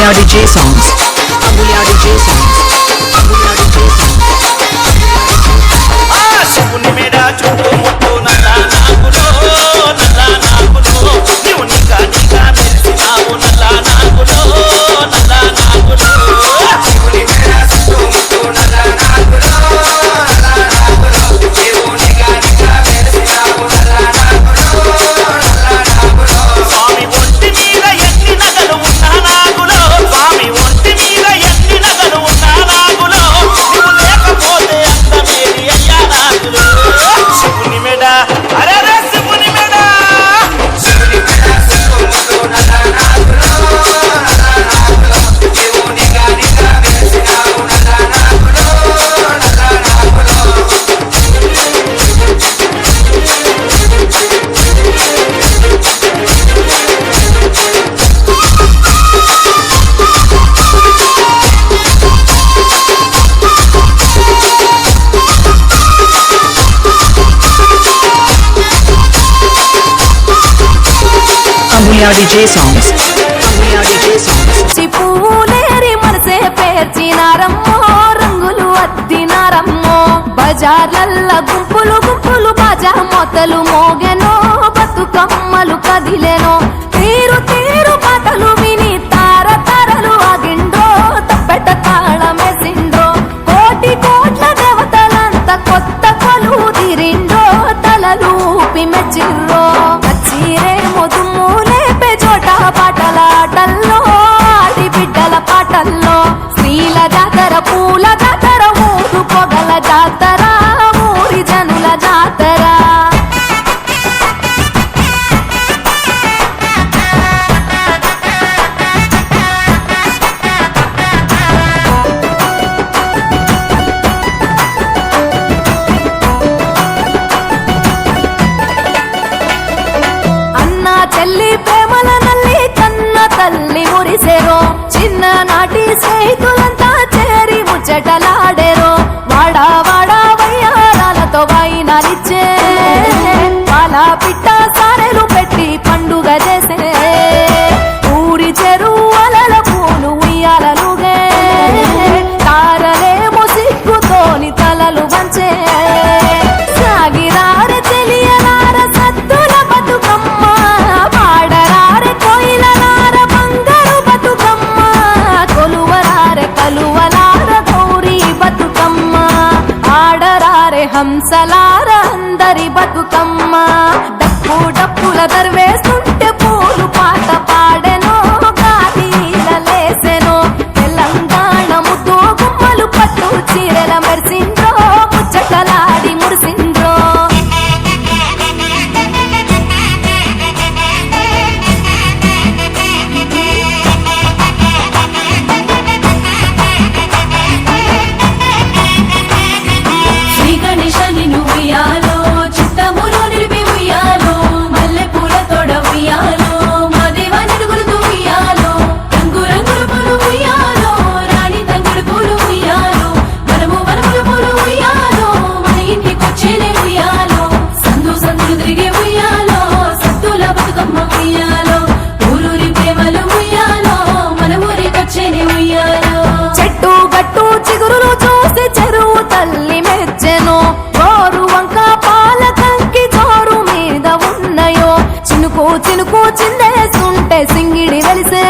Ambulia DJ songs. Ambulia DJ songs. Ambulia DJ songs. శివుని మెడ చుట్టూ ముట్టు నల్ల నాగులో నీవు నిగా నిగా మెరిసినావు నల్ల నాగులో శివుని మెడ చుట్టూ ముట్టు నల్ల నాగులో నీవు నిగా నిగా మెరిసినావు నల్ల నాగులో స్వామి ఒంటి మీద ఎన్ని నగలు ఉన్నా నాగులో స్వామి ఒంటి మీద ఎన్ని నగలు ఉన్నా నాగులో నీవు లేకపోతే అందమేది అయ్యా నాగులో శివుని మెడ అరే శివుని మెడ చుట్టూ నల్ల నాగులో నీవు నిగా నిగా మెరిసినావు నల్ల నాగులో Ambulia DJ songs. Ambulia DJ songs. చిపూలేరి మనసే పేర్చినారమ్మో రంగులు అద్దినారమ్మో బజార్లల్ల గుంపులు గుంపులు బాజా మొతలు మోగెనో బతుకమ్మలు కదిలెనో తీరు తీరు పాటలు విని తార తారలు ఆగిండ్రో తప్పెట తాళమేసిండ్రో కోటి కోట్ల దేవతలంత కొత్త కొలు తిరిండ్రో తలలు ఊపి మెచ్చిర్రో వచ్చిరేమో దుమ్ము లేపే చోట పాటలాటల్లో ఆడి బిడ్డల పాటల్లో స్త్రీల జాతర పూల జాతర ఊరు పొగల జాతర ఊరి జనుల జాతర అన్న చెల్లి ప్రేమల నల్లి కన్న తల్లి మురిసేరో చిన్ననాటి స్నేహితులంతా చేరి ముచ్చటలాడేరో వాడా వాడా వయ్యారాలతో వైనాలిచ్చే పాల పిట్ట సారెలు పెట్టి పండుగ చేసే ఊరి చెరువుల పూలు ఉయ్యాలలుగే తారలేమో సిగ్గుతోని తలలు వంచే సాగిరార చెలియలార సత్తుల బతుకమ్మ పాడరారె కోయిలలార బంగారు బతుకమ్మ కొలువరారె కలువలార గౌరీ బతుకమ్మ ఆడరారె హంసలార అందరి బతుకమ్మ డప్పు డప్పుల దర్వేస్తుంటే పూలు పాట పాడెనో గాలిలలేసెనో తెలంగాణ ముద్దు గుమ్మలు పట్టు చీరల మెరిసిండ్రో ముచ్చటలాడి మురిసిండ్రో శ్రీ గణేశ నిన్ను ఉయ్యాలో చిత్తములో నిలిపి ఉయ్యాలో మల్లె పూల తోడ ఉయ్యాలో మా దేవా నిడుగులుతూ ఉయ్యాలో రంగు రంగుల పూలు ఉయ్యాలో రాణి తంగుడు పూలు ఉయ్యాలో వనము వనముల పూలు ఉయ్యాలో మన ఇంటికొచ్చేనే ఉయ్యాలో సందు సందులు తిరిగే ఉయ్యాలో సత్తుల బతుకమ్మ ఉయ్యాలో ఊరూరి ప్రేమలు ఉయ్యాలో మన ఊరికొచ్చేనే ఉయ్యాలో చెట్టు గట్టు చిగురులు చూసి చెరువు తల్లి మెచ్చెను గోరు వంక పాల కంకి జోరు మీద ఉన్నాయో చినుకు చినుకు చిందేస్తుంటే సింగిడి వెలిసే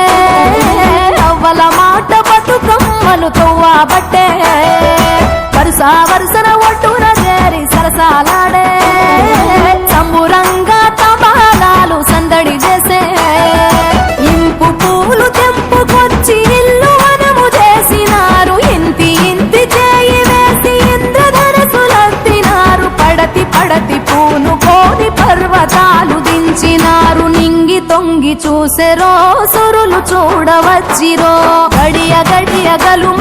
అవ్వల మాట బతుకమ్మలు తవ్వబట్టే వరుస వరుసన ఒట్టున చేరి సరసాలాడే సంబురంగా తబాలాలు సందడి చేసే ఇంపు పూలు తెంపుకొచ్చి ఇల్లు వనము చేసినారు ఇంతి ఇంతి చేయి వేసి ఇంద్రధనసులెత్తినారు పడతి పడతి పూను కోని పర్వతాలు దించినారు నింగి తొంగి చూసెరో సురులు చూడవచ్చిరో గడియ గడియ గలుమ